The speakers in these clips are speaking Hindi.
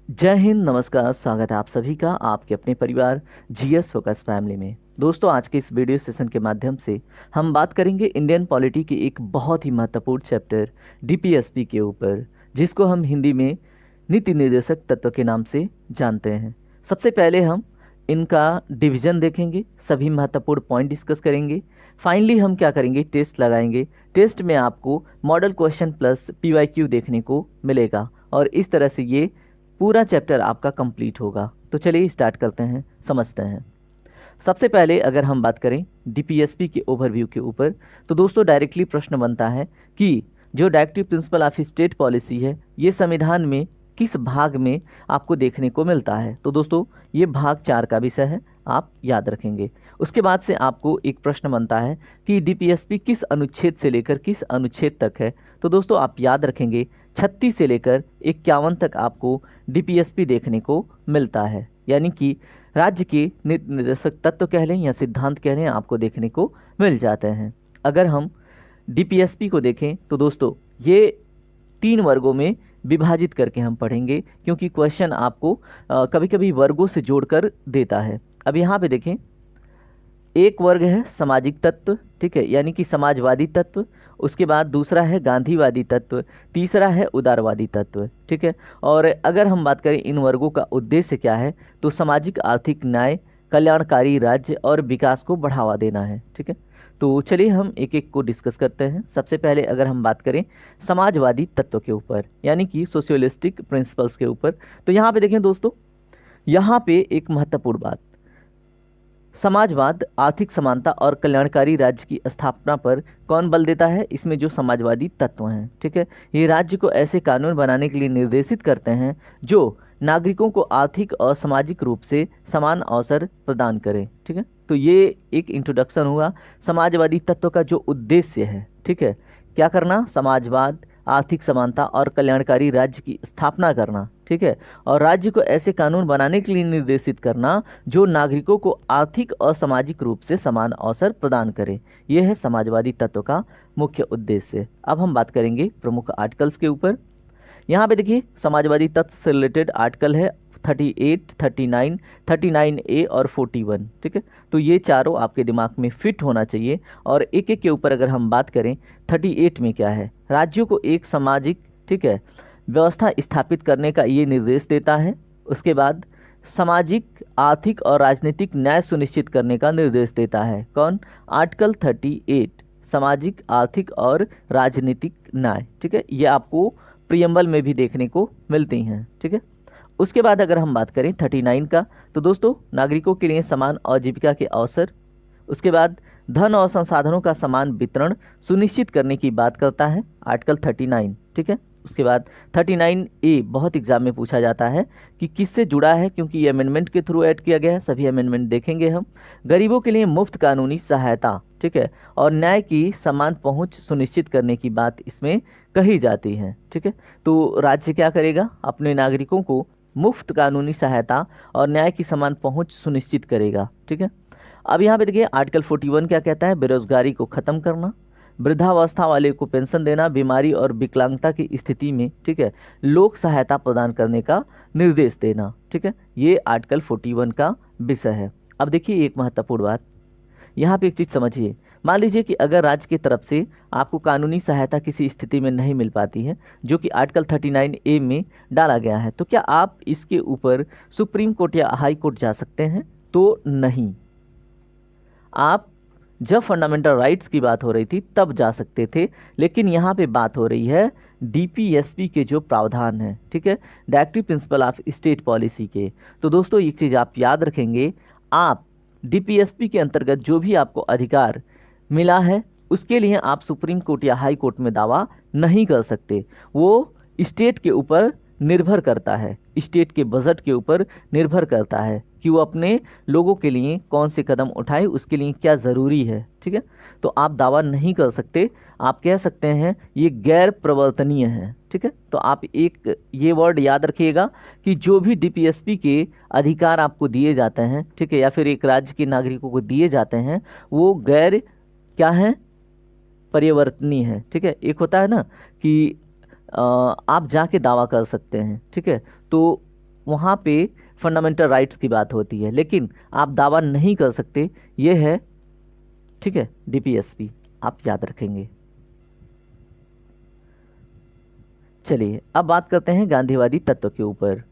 जय हिंद, नमस्कार। स्वागत है आप सभी का आपके अपने परिवार जीएस फोकस फैमिली में। दोस्तों, आज के इस वीडियो सेशन के माध्यम से हम बात करेंगे इंडियन पॉलिटी की एक बहुत ही महत्वपूर्ण चैप्टर डीपीएसपी के ऊपर, जिसको हम हिंदी में नीति निर्देशक तत्व के नाम से जानते हैं। सबसे पहले हम इनका डिवीज़न देखेंगे, सभी महत्वपूर्ण पॉइंट डिस्कस करेंगे। फाइनली हम क्या करेंगे, टेस्ट लगाएंगे। टेस्ट में आपको मॉडल क्वेश्चन प्लस पीवाईक्यू देखने को मिलेगा और इस तरह से ये पूरा चैप्टर आपका कंप्लीट होगा। तो चलिए स्टार्ट करते हैं, समझते हैं। सबसे पहले अगर हम बात करें डीपीएसपी के ओवरव्यू के ऊपर, तो दोस्तों डायरेक्टली प्रश्न बनता है कि जो directive principle of state policy है, ये संविधान में किस भाग में आपको देखने को मिलता है। तो दोस्तों ये भाग 4 का विषय है, आप याद रखेंगे। उसके बाद से आपको एक प्रश्न बनता है कि डीपीएसपी किस अनुच्छेद से लेकर किस अनुच्छेद तक है। तो दोस्तों आप याद रखेंगे 36 से लेकर 51 तक आपको डीपीएसपी देखने को मिलता है, यानी कि राज्य के नीति निर्देशक तत्व कह लें या सिद्धांत कह लें, आपको देखने को मिल जाते हैं। अगर हम डीपीएसपी को देखें तो दोस्तों ये 3 वर्गों में विभाजित करके हम पढ़ेंगे, क्योंकि क्वेश्चन आपको कभी कभी वर्गों से जोड़कर देता है। अब यहाँ पे देखें, एक वर्ग है सामाजिक तत्व, ठीक है, यानी कि समाजवादी तत्व। उसके बाद दूसरा है गांधीवादी तत्व, तीसरा है उदारवादी तत्व, ठीक है। और अगर हम बात करें इन वर्गों का उद्देश्य क्या है, तो सामाजिक आर्थिक न्याय, कल्याणकारी राज्य और विकास को बढ़ावा देना है, ठीक है। तो चलिए हम एक एक को डिस्कस करते हैं। सबसे पहले अगर हम बात करें समाजवादी तत्व के ऊपर, यानी कि सोशलिस्टिक प्रिंसिपल्स के ऊपर, तो यहाँ पे देखें दोस्तों, यहाँ पे एक महत्वपूर्ण बात, समाजवाद, आर्थिक समानता और कल्याणकारी राज्य की स्थापना पर कौन बल देता है। इसमें जो समाजवादी तत्व हैं, ठीक है, ये राज्य को ऐसे कानून बनाने के लिए निर्देशित करते हैं जो नागरिकों को आर्थिक और सामाजिक रूप से समान अवसर प्रदान करें, ठीक है। तो ये एक इंट्रोडक्शन हुआ समाजवादी तत्व का जो उद्देश्य है, ठीक है, क्या करना, समाजवाद, आर्थिक समानता और कल्याणकारी राज्य की स्थापना करना, ठीक है, और राज्य को ऐसे कानून बनाने के लिए निर्देशित करना जो नागरिकों को आर्थिक और सामाजिक रूप से समान अवसर प्रदान करे। यह है समाजवादी तत्व का मुख्य उद्देश्य। अब हम बात करेंगे प्रमुख आर्टिकल्स के ऊपर। यहाँ पे देखिए समाजवादी तत्व से रिलेटेड आर्टिकल है 38, 39, 39A और 41, ठीक है। तो ये चारों आपके दिमाग में फिट होना चाहिए। और एक एक के ऊपर अगर हम बात करें, 38 में क्या है, राज्यों को एक सामाजिक, ठीक है, व्यवस्था स्थापित करने का ये निर्देश देता है। उसके बाद सामाजिक, आर्थिक और राजनीतिक न्याय सुनिश्चित करने का निर्देश देता है। कौन, आर्टिकल 38, सामाजिक, आर्थिक और राजनीतिक न्याय, ठीक है, ये आपको प्रियम्बल में भी देखने को मिलती हैं, ठीक है। उसके बाद अगर हम बात करें 39 का, तो दोस्तों नागरिकों के लिए समान आजीविका के अवसर, उसके बाद धन और संसाधनों का समान वितरण सुनिश्चित करने की बात करता है आर्टिकल 39, ठीक है। उसके बाद 39A बहुत एग्जाम में पूछा जाता है कि किससे जुड़ा है, क्योंकि ये अमेंडमेंट के थ्रू ऐड किया गया है। सभी अमेंडमेंट देखेंगे हम। गरीबों के लिए मुफ्त कानूनी सहायता, ठीक है, और न्याय की समान पहुंच सुनिश्चित करने की बात इसमें कही जाती है, ठीक है। तो राज्य क्या करेगा, अपने नागरिकों को मुफ्त कानूनी सहायता और न्याय की समान पहुंच सुनिश्चित करेगा, ठीक है। अब यहाँ पे देखिए आर्टिकल 41 क्या कहता है, बेरोजगारी को खत्म करना, वृद्धावस्था वाले को पेंशन देना, बीमारी और विकलांगता की स्थिति में, ठीक है, लोक सहायता प्रदान करने का निर्देश देना, ठीक है। ये आर्टिकल 41 का विषय है। अब देखिए एक महत्वपूर्ण बात, यहाँ पे एक चीज़ समझिए। मान लीजिए कि अगर राज्य की तरफ से आपको कानूनी सहायता किसी स्थिति में नहीं मिल पाती है, जो कि आर्टिकल 39A में डाला गया है, तो क्या आप इसके ऊपर सुप्रीम कोर्ट या हाई कोर्ट जा सकते हैं? तो नहीं। आप जब फंडामेंटल राइट्स की बात हो रही थी तब जा सकते थे, लेकिन यहाँ पे बात हो रही है डीपीएसपी के जो प्रावधान है, ठीक है, directive principle of state policy के। तो दोस्तों एक चीज़ आप याद रखेंगे, आप डीपीएसपी के अंतर्गत जो भी आपको अधिकार मिला है, उसके लिए आप सुप्रीम कोर्ट या हाई कोर्ट में दावा नहीं कर सकते। वो स्टेट के ऊपर निर्भर करता है, स्टेट के बजट के ऊपर निर्भर करता है कि वो अपने लोगों के लिए कौन से कदम उठाए, उसके लिए क्या ज़रूरी है, ठीक है। तो आप दावा नहीं कर सकते, आप कह सकते हैं ये गैर प्रवर्तनीय है, ठीक है। तो आप एक ये वर्ड याद रखिएगा कि जो भी डीपीएसपी के अधिकार आपको दिए जाते हैं, ठीक है, या फिर एक राज्य के नागरिकों को दिए जाते हैं, वो गैर क्या है, परिवर्तनीय है, ठीक है। एक होता है ना कि आप जाके दावा कर सकते हैं, ठीक है। तो वहाँ पे फंडामेंटल राइट्स की बात होती है, लेकिन आप दावा नहीं कर सकते, ये है, ठीक है, डीपीएसपी, आप याद रखेंगे। चलिए अब बात करते हैं गांधीवादी तत्व के ऊपर।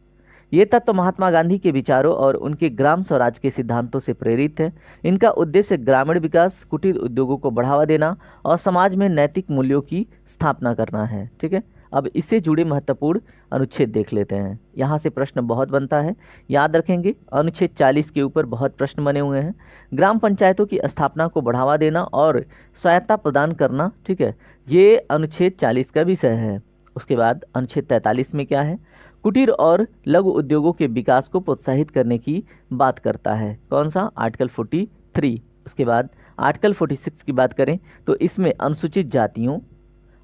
ये तत्व महात्मा गांधी के विचारों और उनके ग्राम स्वराज के सिद्धांतों से प्रेरित है। इनका उद्देश्य ग्रामीण विकास, कुटीर उद्योगों को बढ़ावा देना और समाज में नैतिक मूल्यों की स्थापना करना है। ठीक है, अब इससे जुड़े महत्वपूर्ण अनुच्छेद देख लेते हैं। यहाँ से प्रश्न बहुत बनता है, याद रखेंगे। अनुच्छेद 40 के ऊपर बहुत प्रश्न बने हुए हैं। ग्राम पंचायतों की स्थापना को बढ़ावा देना और स्वायत्ता प्रदान करना, ठीक है, ये अनुच्छेद 40 का विषय है। उसके बाद अनुच्छेद 43 में क्या है, कुटीर और लघु उद्योगों के विकास को प्रोत्साहित करने की बात करता है। कौन सा, आर्टिकल 43। उसके बाद आर्टिकल 46 की बात करें तो इसमें अनुसूचित जातियों,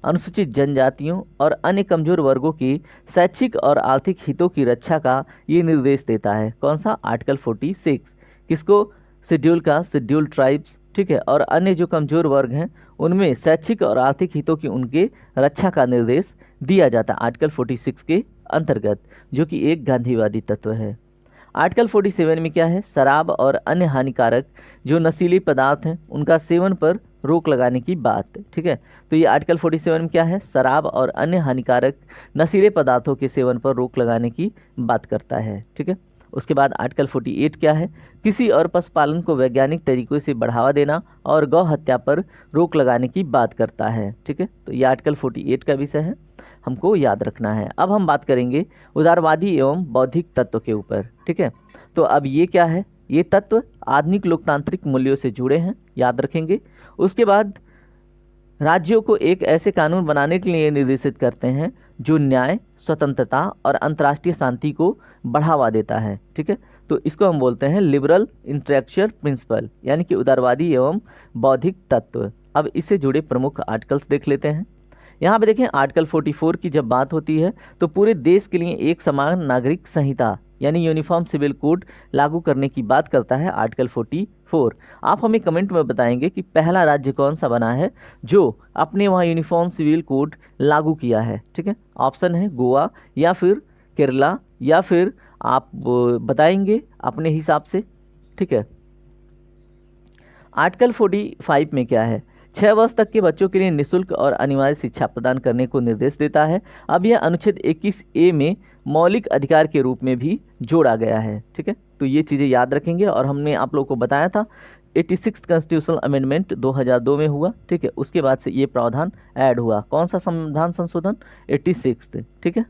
अनुसूचित जनजातियों और अन्य कमजोर वर्गों के शैक्षिक और आर्थिक हितों की रक्षा का ये निर्देश देता है। कौन सा, आर्टिकल 46। किसको, शेड्यूल का, शेड्यूल ट्राइब्स, ठीक है, और अन्य जो कमजोर वर्ग हैं उनमें शैक्षिक और आर्थिक हितों की उनके रक्षा का निर्देश दिया जाता है आर्टिकल 46 के अंतर्गत, जो कि एक गांधीवादी तत्व है। आर्टिकल 47 में क्या है, शराब और अन्य हानिकारक जो नशीले पदार्थ हैं उनका सेवन पर रोक लगाने की बात। ठीक है, तो ये आर्टिकल 47 में क्या है, शराब और अन्य हानिकारक नशीले पदार्थों के सेवन पर रोक लगाने की बात करता है। ठीक है, उसके बाद आर्टिकल 48 क्या है, किसी और पशुपालन को वैज्ञानिक तरीकों से बढ़ावा देना और गौ हत्या पर रोक लगाने की बात करता है। ठीक है, तो ये आर्टिकल 48 का विषय है, हमको याद रखना है। अब हम बात करेंगे उदारवादी एवं बौद्धिक तत्व के ऊपर। ठीक है, तो अब ये क्या है, ये तत्व आधुनिक लोकतांत्रिक मूल्यों से जुड़े हैं, याद रखेंगे। उसके बाद राज्यों को एक ऐसे कानून बनाने के लिए निर्देशित करते हैं जो न्याय, स्वतंत्रता और अंतर्राष्ट्रीय शांति को बढ़ावा देता है। ठीक है, तो इसको हम बोलते हैं लिबरल इंटेलेक्चुअल प्रिंसिपल, यानी कि उदारवादी एवं बौद्धिक तत्व। अब इससे जुड़े प्रमुख आर्टिकल्स देख लेते हैं। यहाँ पे देखें, आर्टिकल 44 की जब बात होती है तो पूरे देश के लिए एक समान नागरिक संहिता यानी यूनिफॉर्म सिविल कोड लागू करने की बात करता है आर्टिकल 44। आप हमें कमेंट में बताएंगे कि पहला राज्य कौन सा बना है जो अपने वहाँ यूनिफॉर्म सिविल कोड लागू किया है। ठीक है, ऑप्शन है गोवा या फिर केरला, या फिर आप बताएंगे अपने हिसाब से। ठीक है, आर्टिकल 45 में क्या है, 6 वर्ष तक के बच्चों के लिए निःशुल्क और अनिवार्य शिक्षा प्रदान करने को निर्देश देता है। अब यह अनुच्छेद 21A में मौलिक अधिकार के रूप में भी जोड़ा गया है। ठीक है, तो ये चीज़ें याद रखेंगे। और हमने आप लोगों को बताया था 86 कॉन्स्टिट्यूशनल अमेंडमेंट 2002 में हुआ। ठीक है, उसके बाद से ये प्रावधान ऐड हुआ। कौन सा संविधान संशोधन, 86। ठीक है,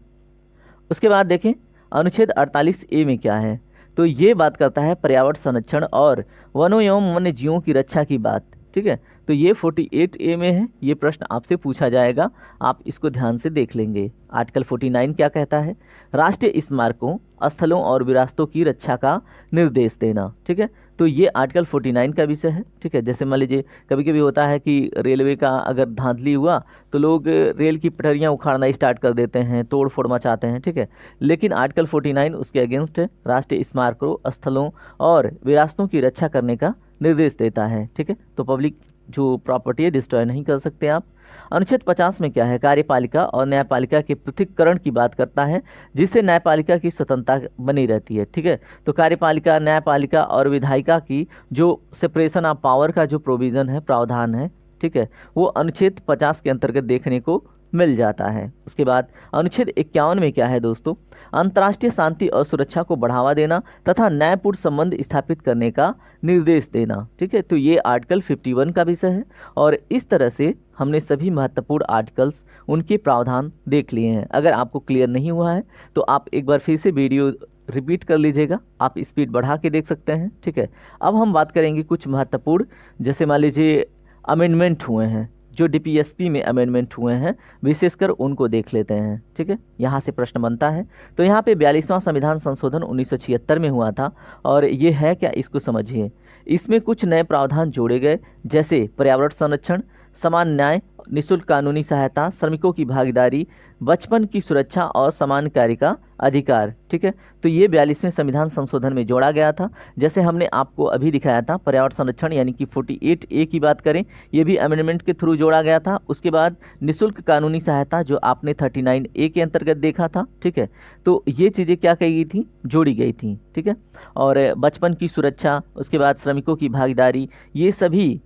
उसके बाद देखें अनुच्छेद 48A में क्या है, तो ये बात करता है पर्यावरण संरक्षण और वनों एवं वन्य जीवों की रक्षा की बात। ठीक है, तो ये 48A में है, ये प्रश्न आपसे पूछा जाएगा, आप इसको ध्यान से देख लेंगे। आर्टिकल 49 क्या कहता है, राष्ट्रीय स्मारकों, स्थलों और विरासतों की रक्षा का निर्देश देना। ठीक है, तो ये आर्टिकल 49 का विषय है। ठीक है, जैसे मान लीजिए कभी कभी होता है कि रेलवे का अगर धांधली हुआ तो लोग रेल की पटरियाँ उखाड़ना स्टार्ट कर देते हैं, तोड़ फोड़ मचाते हैं। ठीक है, लेकिन आर्टिकल 49 उसके अगेंस्ट है, राष्ट्रीय स्मारकों, स्थलों और विरासतों की रक्षा करने का निर्देश देता है। ठीक है, तो पब्लिक जो प्रॉपर्टी है डिस्ट्रॉय नहीं कर सकते आप। अनुच्छेद 50 में क्या है, कार्यपालिका और न्यायपालिका के पृथक्करण की बात करता है, जिससे न्यायपालिका की स्वतंत्रता बनी रहती है। ठीक है, तो कार्यपालिका, न्यायपालिका और विधायिका की जो सेपरेशन ऑफ पावर का जो प्रोविज़न है, प्रावधान है, ठीक है, वो अनुच्छेद 50 के अंतर्गत देखने को मिल जाता है। उसके बाद अनुच्छेद 51 में क्या है दोस्तों, अंतर्राष्ट्रीय शांति और सुरक्षा को बढ़ावा देना तथा न्यायपूर्ण संबंध स्थापित करने का निर्देश देना। ठीक है, तो ये आर्टिकल 51 का विषय है। और इस तरह से हमने सभी महत्वपूर्ण आर्टिकल्स, उनके प्रावधान देख लिए हैं। अगर आपको क्लियर नहीं हुआ है तो आप एक बार फिर से वीडियो रिपीट कर लीजिएगा, आप स्पीड बढ़ा के देख सकते हैं। ठीक है, अब हम बात करेंगे कुछ महत्वपूर्ण, जैसे मान लीजिए अमेंडमेंट हुए हैं, जो डीपीएसपी में अमेंडमेंट हुए हैं, विशेषकर उनको देख लेते हैं। ठीक है, यहाँ से प्रश्न बनता है। तो यहाँ पे 42वां संविधान संशोधन 1976 में हुआ था, और ये है क्या, इसको समझिए। इसमें कुछ नए प्रावधान जोड़े गए, जैसे पर्यावरण संरक्षण, समान न्याय, निःशुल्क कानूनी सहायता, श्रमिकों की भागीदारी, बचपन की सुरक्षा और समान कार्य का अधिकार। ठीक है, तो ये 42वें संविधान संशोधन में जोड़ा गया था। जैसे हमने आपको अभी दिखाया था पर्यावरण संरक्षण यानी कि 48A की बात करें, ये भी अमेंडमेंट के थ्रू जोड़ा गया था। उसके बाद निःशुल्क कानूनी सहायता जो आपने 39A के अंतर्गत देखा था। ठीक है, तो ये चीज़ें क्या कही गई थी, जोड़ी गई थी। ठीक है, और बचपन की सुरक्षा, उसके बाद श्रमिकों की भागीदारी, ये सभी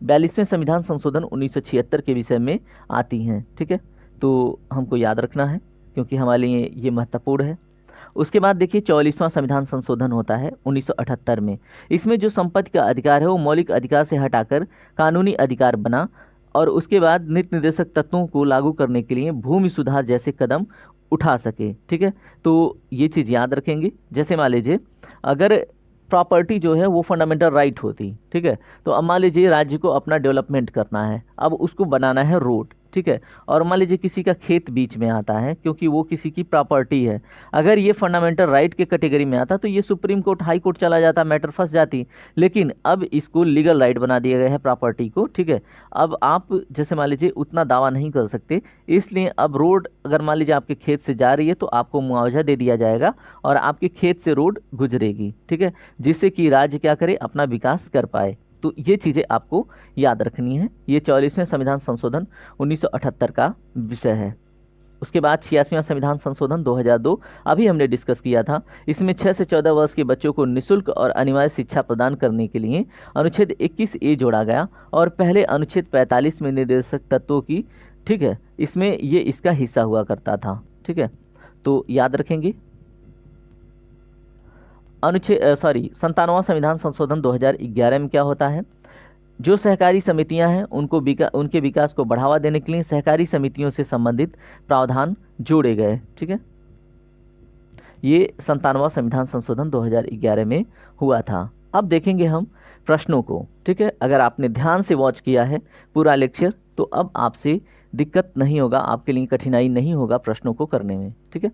42वें संविधान संशोधन 1976 के विषय में आती हैं। ठीक है, तो हमको याद रखना है क्योंकि हमारे लिए ये महत्वपूर्ण है। उसके बाद देखिए 44वां संविधान संशोधन होता है 1978 में। इसमें जो संपत्ति का अधिकार है वो मौलिक अधिकार से हटाकर कानूनी अधिकार बना और उसके बाद नीति निर्देशक तत्वों को लागू करने के लिए भूमि सुधार जैसे कदम उठा सके। ठीक है, तो ये चीज़ याद रखेंगे। जैसे मान लीजिए अगर प्रॉपर्टी जो है वो फंडामेंटल राइट होती, ठीक है, तो अब मान लीजिए राज्य को अपना डेवलपमेंट करना है, अब उसको बनाना है रोड। ठीक है, और मान लीजिए किसी का खेत बीच में आता है क्योंकि वो किसी की प्रॉपर्टी है, अगर ये फंडामेंटल राइट के कैटेगरी में आता तो ये सुप्रीम कोर्ट हाई कोर्ट चला जाता, मैटर फंस जाती। लेकिन अब इसको लीगल राइट बना दिया गया है प्रॉपर्टी को। ठीक है, अब आप जैसे मान लीजिए उतना दावा नहीं कर सकते, इसलिए अब रोड अगर मान लीजिए आपके खेत से जा रही है तो आपको मुआवजा दे दिया जाएगा और आपके खेत से रोड गुजरेगी। ठीक है, जिससे कि राज्य क्या करे, अपना विकास कर पाए। तो ये चीज़ें आपको याद रखनी है। ये 44वें संविधान संशोधन 1978 का विषय है। उसके बाद 86वां संविधान संशोधन 2002 अभी हमने डिस्कस किया था। इसमें 6 से 14 वर्ष के बच्चों को निःशुल्क और अनिवार्य शिक्षा प्रदान करने के लिए अनुच्छेद 21A जोड़ा गया और पहले अनुच्छेद 45 में निर्देशक तत्वों की, ठीक है, इसमें ये इसका हिस्सा हुआ करता था। ठीक है, तो याद रखेंगे। अनुच्छेद 97वां संविधान संशोधन 2011 में क्या होता है, जो सहकारी समितियां हैं उनके विकास को बढ़ावा देने के लिए सहकारी समितियों से संबंधित प्रावधान जोड़े गए। ठीक है, ये 97वां संविधान संशोधन 2011 में हुआ था। अब देखेंगे हम प्रश्नों को। ठीक है, अगर आपने ध्यान से वॉच किया है पूरा लेक्चर तो अब आपसे दिक्कत नहीं होगा, आपके लिए कठिनाई नहीं होगा प्रश्नों को करने में। ठीक है,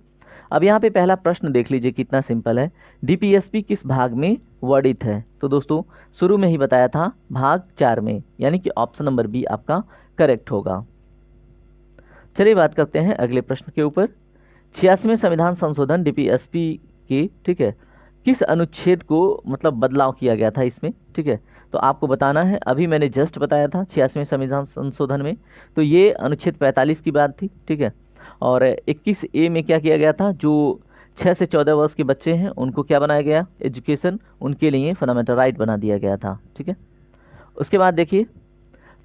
अब यहाँ पे पहला प्रश्न देख लीजिए कितना सिंपल है। डीपीएसपी किस भाग में वर्णित है? तो दोस्तों शुरू में ही बताया था भाग 4 में, यानी कि ऑप्शन नंबर बी आपका करेक्ट होगा। चलिए बात करते हैं अगले प्रश्न के ऊपर। 86वें संविधान संशोधन डीपीएसपी के, ठीक है, किस अनुच्छेद को मतलब बदलाव किया गया था इसमें? ठीक है, तो आपको बताना है। अभी मैंने जस्ट बताया था 86वें संविधान संशोधन में, तो ये अनुच्छेद 45 की बात थी। ठीक है, और 21A में क्या किया गया था, जो 6 से 14 वर्ष के बच्चे हैं उनको क्या बनाया गया, एजुकेशन उनके लिए फंडामेंटल राइट बना दिया गया था। ठीक है, उसके बाद देखिए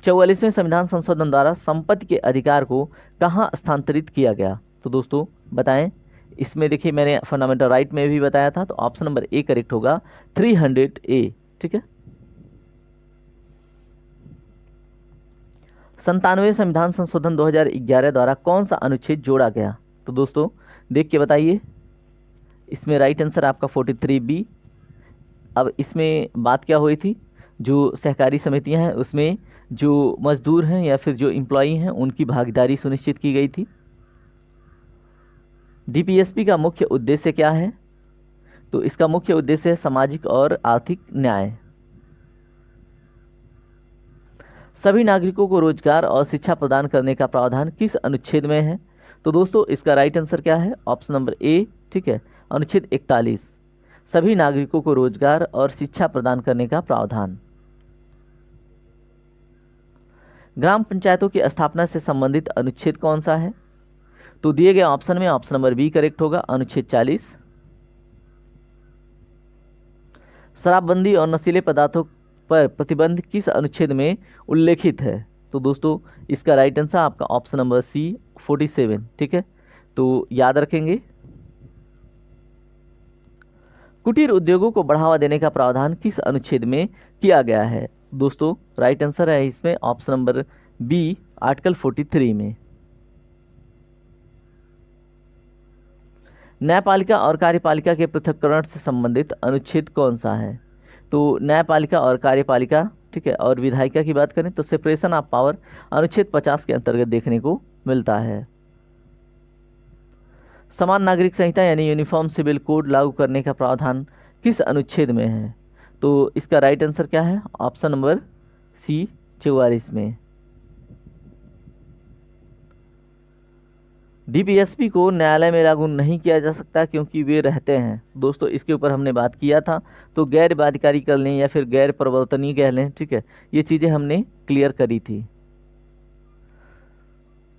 44वें संविधान संशोधन द्वारा संपत्ति के अधिकार को कहाँ स्थानांतरित किया गया? तो दोस्तों बताएं। इसमें देखिए मैंने फंडामेंटल राइट में भी बताया था, तो ऑप्शन नंबर ए करेक्ट होगा, 300A। ठीक है, 97वें संविधान संशोधन 2011 द्वारा कौन सा अनुच्छेद जोड़ा गया? तो दोस्तों देख के बताइए। इसमें राइट आंसर आपका 43B। अब इसमें बात क्या हुई थी, जो सहकारी समितियां हैं उसमें जो मजदूर हैं या फिर जो एम्प्लॉई हैं उनकी भागीदारी सुनिश्चित की गई थी। डीपीएसपी का मुख्य उद्देश्य क्या है? तो इसका मुख्य उद्देश्य है सामाजिक और आर्थिक न्याय। सभी नागरिकों को रोजगार और शिक्षा प्रदान करने का प्रावधान किस अनुच्छेद में है? तो दोस्तों इसका राइट आंसर क्या है, ऑप्शन नंबर ए। ठीक है, अनुच्छेद 41, सभी नागरिकों को रोजगार और शिक्षा प्रदान करने का प्रावधान। ग्राम पंचायतों की स्थापना से संबंधित अनुच्छेद कौन सा है? तो दिए गए ऑप्शन में ऑप्शन नंबर बी करेक्ट होगा, अनुच्छेद 40। शराबबंदी और नशीले पदार्थों पर प्रतिबंध किस अनुच्छेद में उल्लेखित है? तो दोस्तों इसका राइट आंसर आपका ऑप्शन नंबर सी 47। ठीक है, तो याद रखेंगे। कुटीर उद्योगों को बढ़ावा देने का प्रावधान किस अनुच्छेद में किया गया है? दोस्तों राइट आंसर है इसमें ऑप्शन नंबर बी, आर्टिकल 43 में। न्यायपालिका और कार्यपालिका के पृथक्करण से संबंधित अनुच्छेद कौन सा है? तो न्यायपालिका और कार्यपालिका, ठीक है, और विधायिका की बात करें तो सेपरेशन ऑफ पावर अनुच्छेद 50 के अंतर्गत देखने को मिलता है। समान नागरिक संहिता यानी यूनिफॉर्म सिविल कोड लागू करने का प्रावधान किस अनुच्छेद में है? तो इसका राइट आंसर क्या है, ऑप्शन नंबर सी 44 में। डीपीएसपी को न्यायालय में लागू नहीं किया जा सकता क्योंकि वे रहते हैं। दोस्तों इसके ऊपर हमने बात किया था, तो गैर बाध्यकारी कर लें या फिर गैर प्रवर्तनीय कह लें, ठीक है, ये चीज़ें हमने क्लियर करी थी।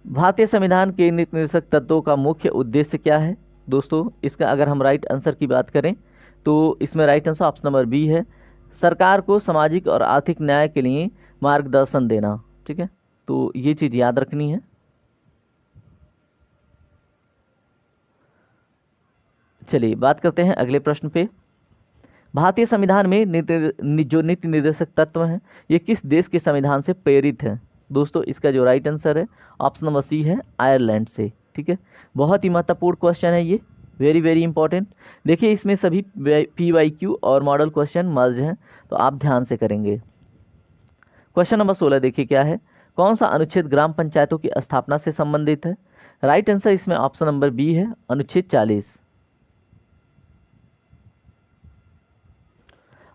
भारतीय संविधान के नीति निर्देशक तत्वों का मुख्य उद्देश्य क्या है? दोस्तों इसका अगर हम राइट आंसर की बात करें तो इसमें right answer option number B है, सरकार को सामाजिक और आर्थिक न्याय के लिए मार्गदर्शन देना। ठीक है, तो ये चीज़ याद रखनी है। चलिए बात करते हैं अगले प्रश्न पे। भारतीय संविधान में जो नीति निर्देशक तत्व हैं ये किस देश के संविधान से प्रेरित हैं? दोस्तों इसका जो राइट आंसर है ऑप्शन नंबर सी है, आयरलैंड से। ठीक है, बहुत ही महत्वपूर्ण क्वेश्चन है ये, वेरी वेरी इंपॉर्टेंट। देखिए इसमें सभी PYQ और मॉडल क्वेश्चन मर्ज हैं, तो आप ध्यान से करेंगे। क्वेश्चन नंबर 16 देखिए क्या है, कौन सा अनुच्छेद ग्राम पंचायतों की स्थापना से संबंधित है? राइट आंसर इसमें ऑप्शन नंबर बी है, अनुच्छेद 40।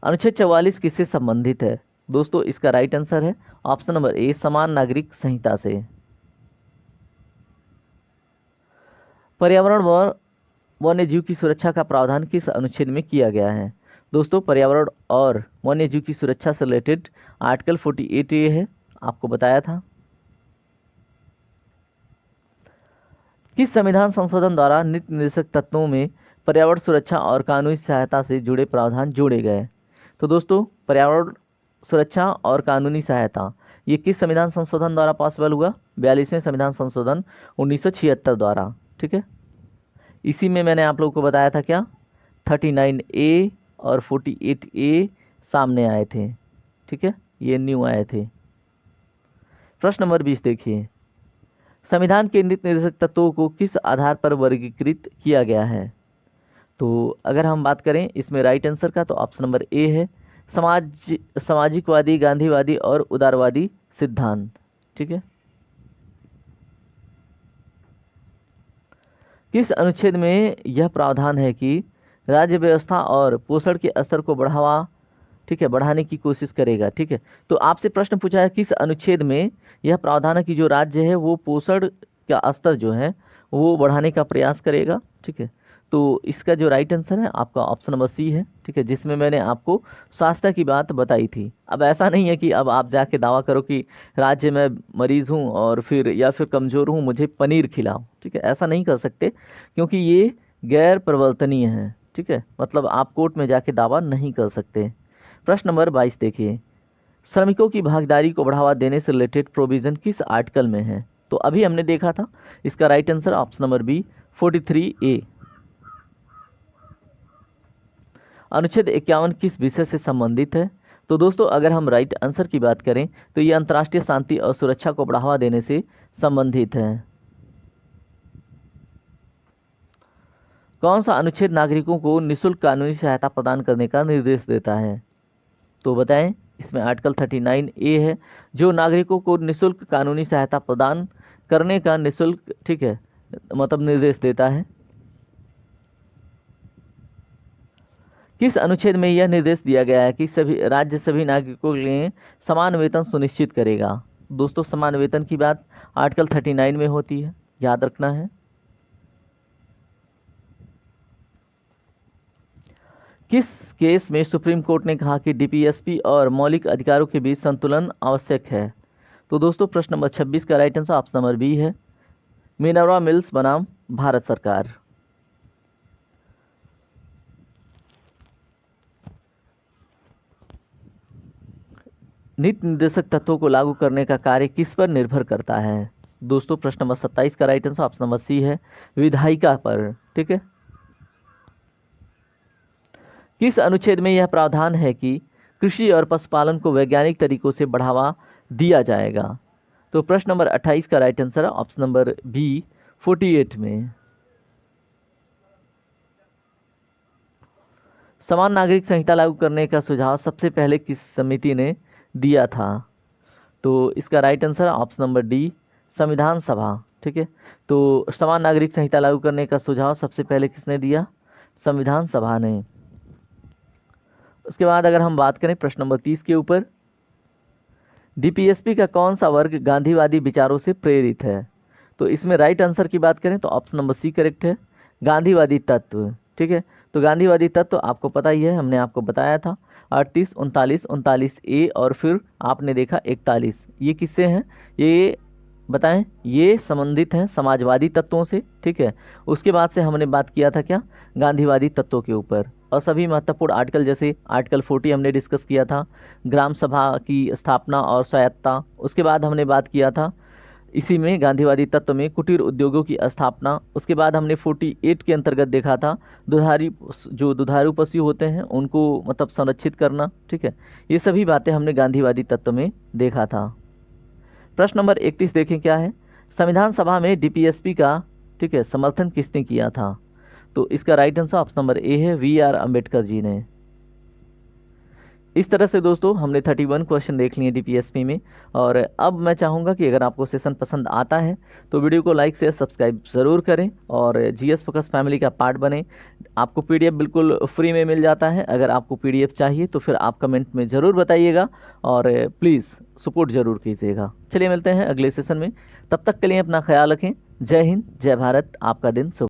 अनुच्छेद 44 किससे संबंधित है? दोस्तों इसका राइट आंसर है ऑप्शन नंबर ए, समान नागरिक संहिता से। पर्यावरण व वन्य जीव की सुरक्षा का प्रावधान किस अनुच्छेद में किया गया है? दोस्तों पर्यावरण और वन्य जीव की सुरक्षा से रिलेटेड आर्टिकल 48A है, आपको बताया था। किस संविधान संशोधन द्वारा नीति निर्देशक तत्वों में पर्यावरण सुरक्षा और कानूनी सहायता से जुड़े प्रावधान जोड़े गए? तो दोस्तों पर्यावरण सुरक्षा और कानूनी सहायता ये किस संविधान संशोधन द्वारा पॉसिबल हुआ? 42वें संविधान संशोधन 1976 द्वारा। ठीक है, इसी में मैंने आप लोगों को बताया था क्या, 39A और 48A सामने आए थे। ठीक है, ये न्यू आए थे। प्रश्न नंबर 20 देखिए, संविधान के नीति निर्देशक तत्वों को किस आधार पर वर्गीकृत किया गया है? तो अगर हम बात करें इसमें राइट आंसर का, तो ऑप्शन नंबर ए है, सामाजिकवादी, गांधीवादी और उदारवादी सिद्धांत। ठीक है, किस अनुच्छेद में यह प्रावधान है कि राज्य व्यवस्था और पोषण के स्तर को बढ़ावा, ठीक है, बढ़ाने की कोशिश करेगा? ठीक है, तो आपसे प्रश्न पूछा है किस अनुच्छेद में यह प्रावधान है कि जो राज्य है वो पोषण का स्तर जो है वो बढ़ाने का प्रयास करेगा? ठीक है, तो इसका जो राइट आंसर है आपका ऑप्शन नंबर सी है। ठीक है, जिसमें मैंने आपको स्वास्थ्य की बात बताई थी। अब ऐसा नहीं है कि अब आप जाके दावा करो कि राज्य में मरीज़ हूँ और फिर या फिर कमज़ोर हूँ, मुझे पनीर खिलाओ। ठीक है, ऐसा नहीं कर सकते क्योंकि ये गैर प्रवर्तनीय है। ठीक है, मतलब आप कोर्ट में जाके दावा नहीं कर सकते। प्रश्न नंबर 22 देखिए, श्रमिकों की भागीदारी को बढ़ावा देने से रिलेटेड प्रोविज़न किस आर्टिकल में है? तो अभी हमने देखा था, इसका right answer option number B, 43A। अनुच्छेद 51 किस विषय से संबंधित है? तो दोस्तों अगर हम राइट आंसर की बात करें तो ये अंतर्राष्ट्रीय शांति और सुरक्षा को बढ़ावा देने से संबंधित है। कौन सा अनुच्छेद नागरिकों को निःशुल्क कानूनी सहायता प्रदान करने का निर्देश देता है? तो बताएं, इसमें आर्टिकल 39A है, जो नागरिकों को निःशुल्क कानूनी सहायता प्रदान करने का निःशुल्क, ठीक है, मतलब निर्देश देता है। किस अनुच्छेद में यह निर्देश दिया गया है कि सभी राज्य सभी नागरिकों के लिए समान वेतन सुनिश्चित करेगा? दोस्तों समान वेतन की बात आर्टिकल 39 में होती है, याद रखना है। किस केस में सुप्रीम कोर्ट ने कहा कि DPSP और मौलिक अधिकारों के बीच संतुलन आवश्यक है? तो दोस्तों प्रश्न नंबर 26 का right answer option number B है, मिनर्वा मिल्स बनाम भारत सरकार। नीति निर्देशक तत्वों को लागू करने का कार्य किस पर निर्भर करता है? दोस्तों प्रश्न नंबर 27 का right answer option number C है, विधायिका पर। ठीक है, किस अनुच्छेद में यह प्रावधान है कि कृषि और पशुपालन को वैज्ञानिक तरीकों से बढ़ावा दिया जाएगा? तो प्रश्न नंबर 28 का राइट आंसर है ऑप्शन नंबर बी, 48 में। समान नागरिक संहिता लागू करने का सुझाव सबसे पहले किस समिति ने दिया था? तो इसका राइट आंसर है ऑप्शन नंबर डी, संविधान सभा। ठीक है, तो समान नागरिक संहिता लागू करने का सुझाव सबसे पहले किसने दिया? संविधान सभा ने। उसके बाद अगर हम बात करें प्रश्न नंबर 30 के ऊपर, DPSP का कौन सा वर्ग गांधीवादी विचारों से प्रेरित है? तो इसमें राइट आंसर की बात करें तो ऑप्शन नंबर सी करेक्ट है, गांधीवादी तत्व। ठीक है, तो गांधीवादी तत्व आपको पता ही है, हमने आपको बताया था 38, 39, 39A और फिर आपने देखा 41, ये किससे हैं, ये बताएं, ये संबंधित हैं समाजवादी तत्वों से। ठीक है, उसके बाद से हमने बात किया था क्या, गांधीवादी तत्वों के ऊपर। और सभी महत्वपूर्ण आर्टिकल जैसे आर्टिकल 40 हमने डिस्कस किया था, ग्राम सभा की स्थापना और स्वायत्तता। उसके बाद हमने बात किया था इसी में गांधीवादी तत्व में कुटीर उद्योगों की स्थापना। उसके बाद हमने 48 के अंतर्गत देखा था जो दुधारू पशु होते हैं उनको मतलब संरक्षित करना। ठीक है, ये सभी बातें हमने गांधीवादी तत्व में देखा था। प्रश्न नंबर 31 देखें क्या है, संविधान सभा में डीपीएसपी का, ठीक है, समर्थन किसने किया था। तो इसका right answer option number A है, वी.आर. अम्बेडकर जी ने। इस तरह से दोस्तों हमने 31 क्वेश्चन देख लिए डीपीएसपी में। और अब मैं चाहूँगा कि अगर आपको सेशन पसंद आता है तो वीडियो को लाइक शेयर सब्सक्राइब ज़रूर करें और जीएस फोकस फैमिली का पार्ट बने। आपको पीडीएफ बिल्कुल फ्री में मिल जाता है, अगर आपको पीडीएफ चाहिए तो फिर आप कमेंट में ज़रूर बताइएगा और प्लीज़ सपोर्ट ज़रूर कीजिएगा। चलिए मिलते हैं अगले सेशन में, तब तक के लिए अपना ख्याल रखें। जय हिंद, जय भारत, आपका दिन शुभ।